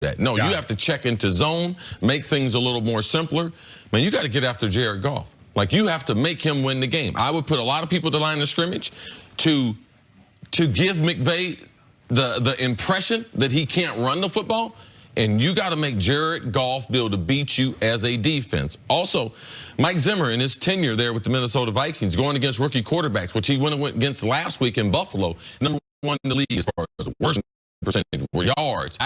that. No, you have to check into zone, make things a little more simpler. Man, you got to get after Jared Goff. Like, you have to make him win the game. I would put a lot of people at the line of scrimmage to give McVay the impression that he can't run the football. And you got to make Jared Goff be able to beat you as a defense. Also, Mike Zimmer in his tenure there with the Minnesota Vikings going against rookie quarterbacks, which he went against last week in Buffalo, #1 in the league as far as worst percentage, yards,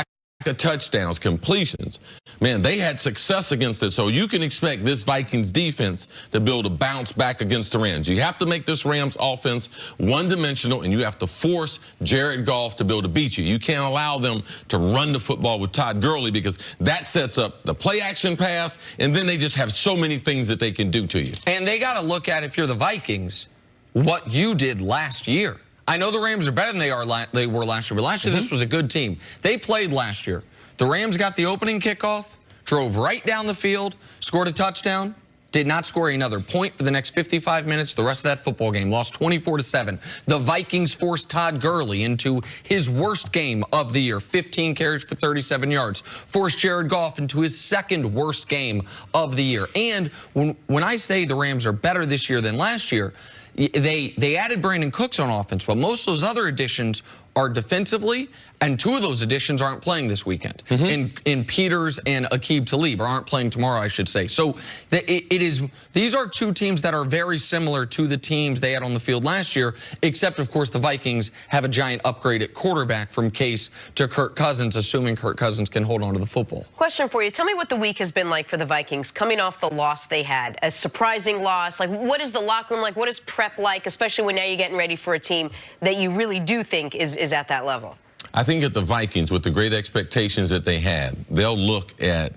touchdowns, completions. Man, they had success against it. So you can expect this Vikings defense to be able to bounce back against the Rams. You have to make this Rams offense one-dimensional, and you have to force Jared Goff to be able to beat you. You can't allow them to run the football with Todd Gurley, because that sets up the play-action pass, and then they just have so many things that they can do to you. And they got to look at, if you're the Vikings, what you did last year. I know the Rams are better than they were last year, but last year this was a good team. They played last year. The Rams got the opening kickoff, drove right down the field, scored a touchdown, did not score another point for the next 55 minutes. The rest of that football game lost 24-7. The Vikings forced Todd Gurley into his worst game of the year, 15 carries for 37 yards. Forced Jared Goff into his second worst game of the year. And when I say the Rams are better this year than last year, they added Brandon Cooks on offense, but most of those other additions are defensively, and 2 of those additions aren't playing this weekend. In Peters and Aqib Talib, or aren't playing tomorrow, I should say. So these are 2 teams that are very similar to the teams they had on the field last year, except, of course, the Vikings have a giant upgrade at quarterback from Case to Kirk Cousins, assuming Kirk Cousins can hold on to the football. Question for you. Tell me what the week has been like for the Vikings, coming off the loss they had, a surprising loss. Like, what is the locker room like? What is prep like, especially when now you're getting ready for a team that you really do think is at that level? I think at the Vikings, with the great expectations that they had, they'll look at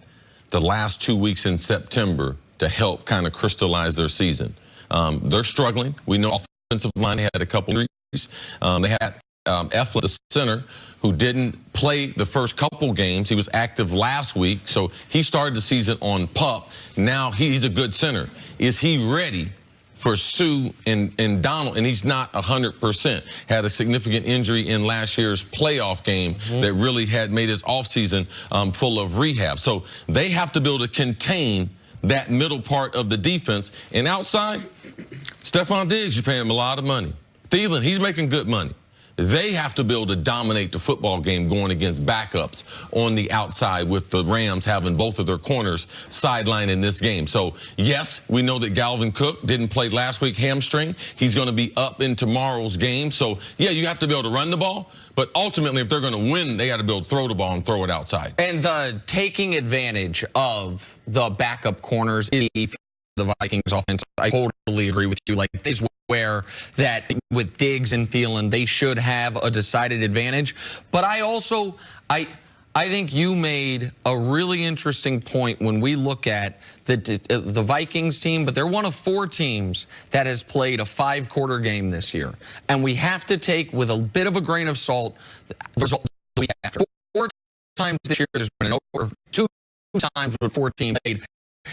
the last 2 weeks in September to help kind of crystallize their season. They're struggling. We know offensive line had a couple injuries. They had Eflin, the center, who didn't play the first couple games. He was active last week, so he started the season on PUP. Now he's a good center. Is he ready for Sue and Donald? And he's not 100%. Had a significant injury in last year's playoff game that really had made his offseason full of rehab. So they have to be able to contain that middle part of the defense. And outside, Stephon Diggs, you're paying him a lot of money. Thielen, he's making good money. They have to be able to dominate the football game going against backups on the outside, with the Rams having both of their corners sidelined in this game. So, yes, we know that Galvin Cook didn't play last week, hamstring. He's going to be up in tomorrow's game. So, yeah, you have to be able to run the ball. But ultimately, if they're going to win, they got to be able to throw the ball and throw it outside. And the taking advantage of the backup corners in the Vikings offense, I totally agree with you. Like, this is where that with Diggs and Thielen, they should have a decided advantage. But I think you made a really interesting point when we look at the Vikings team, but they're one of 4 teams that has played a 5-quarter game this year. And we have to take with a bit of a grain of salt the result we have. 4 times this year, there's been an over 2 times with 4 teams played.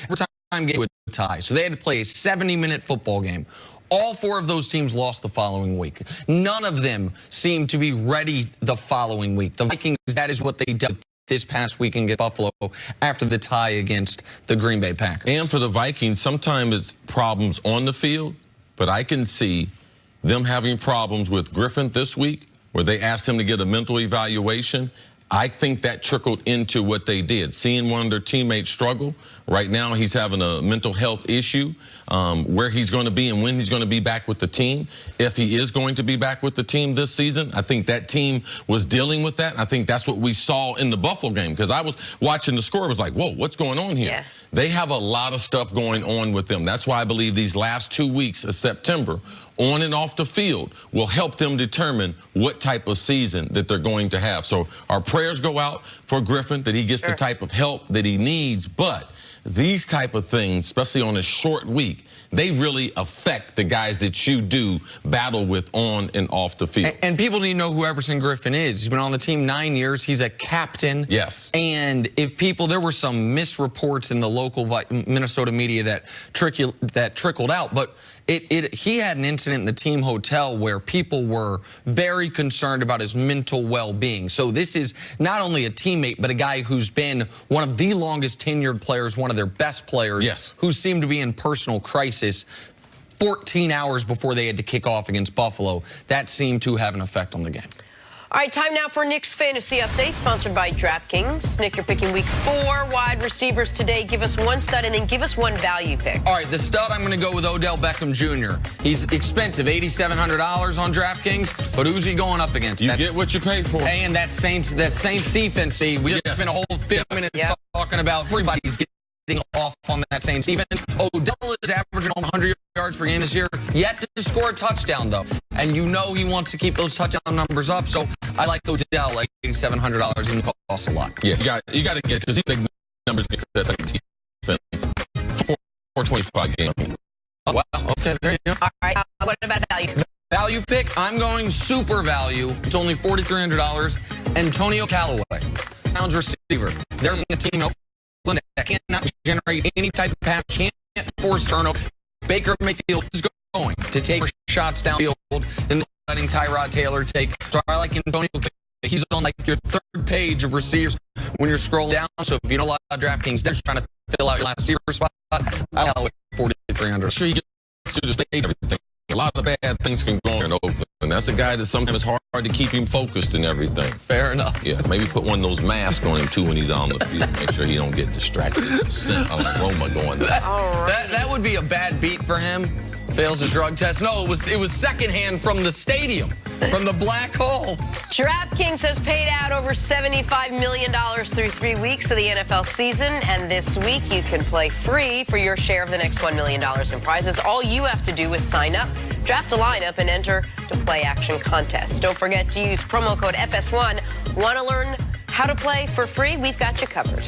Every time game with a tie. So they had to play a 70-minute football game. All 4 of those teams lost the following week. None of them seemed to be ready the following week. The Vikings, that is what they did this past week against Buffalo after the tie against the Green Bay Packers. And for the Vikings, sometimes it's problems on the field, but I can see them having problems with Griffin this week, where they asked him to get a mental evaluation. I think that trickled into what they did. Seeing one of their teammates struggle, right now he's having a mental health issue, where he's going to be and when he's going to be back with the team. If he is going to be back with the team this season, I think that team was dealing with that. I think that's what we saw in the Buffalo game, because I was watching the score. I was like, whoa, what's going on here? Yeah. They have a lot of stuff going on with them. That's why I believe these last 2 weeks of September, on and off the field, will help them determine what type of season that they're going to have. So our prayers go out for Griffin, that he gets the type of help that he needs. But these type of things, especially on a short week, they really affect the guys that you do battle with on and off the field. And people need to know who Everson Griffin is. He's been on the team 9 years. He's a captain. Yes. And if people, there were some misreports in the local Minnesota media that trickled out. But He had an incident in the team hotel where people were very concerned about his mental well-being. So this is not only a teammate, but a guy who's been one of the longest tenured players, one of their best players, yes, who seemed to be in personal crisis 14 hours before they had to kick off against Buffalo. That seemed to have an effect on the game. All right, time now for Nick's Fantasy Update, sponsored by DraftKings. Nick, you're picking week 4 wide receivers today. Give us one stud and then give us one value pick. All right, the stud, I'm going to go with Odell Beckham Jr. He's expensive, $8,700 on DraftKings, but who's he going up against? You get what you pay for. And that Saints defense, see, we just spent a whole 50 minutes talking about everybody's getting off on that Saints defense. Odell is averaging 100 yards per game this year, yet to score a touchdown, though. And you know he wants to keep those touchdown numbers up, so I like Odell, like $8,700, even costs a lot. Yeah, you got to get, because he big numbers against that Saints defense. 425 game. Oh, wow, okay, there you go. All right, what about value? Value pick, I'm going super value. It's only $4,300. Antonio Callaway, Browns receiver. They're a team in Oakland that cannot generate any type of pass, can't force turnover. Baker Mayfield is going to take shots downfield, then letting Tyrod Taylor take. So I like Antonio. He's on like your 3rd page of receivers when you're scrolling down. So if you don't like DraftKings, they're trying to fill out your last receiver spot. I like $4,300. Sure, he gets to the stage and everything. A lot of bad things can go on in Oakland, and that's a guy that sometimes it's hard to keep him focused and everything. Fair enough. Yeah, maybe put one of those masks on him too when he's on the field. Make sure he don't get distracted. Scent of aroma going there. That would be a bad beat for him. Fails a drug test. No, it was secondhand from the stadium, from the black hole. DraftKings has paid out over $75 million through 3 weeks of the NFL season, and this week you can play free for your share of the next $1 million in prizes. All you have to do is sign up, draft a lineup, and enter to play action contests. Don't forget to use promo code FS1. Want to learn how to play for free? We've got you covered.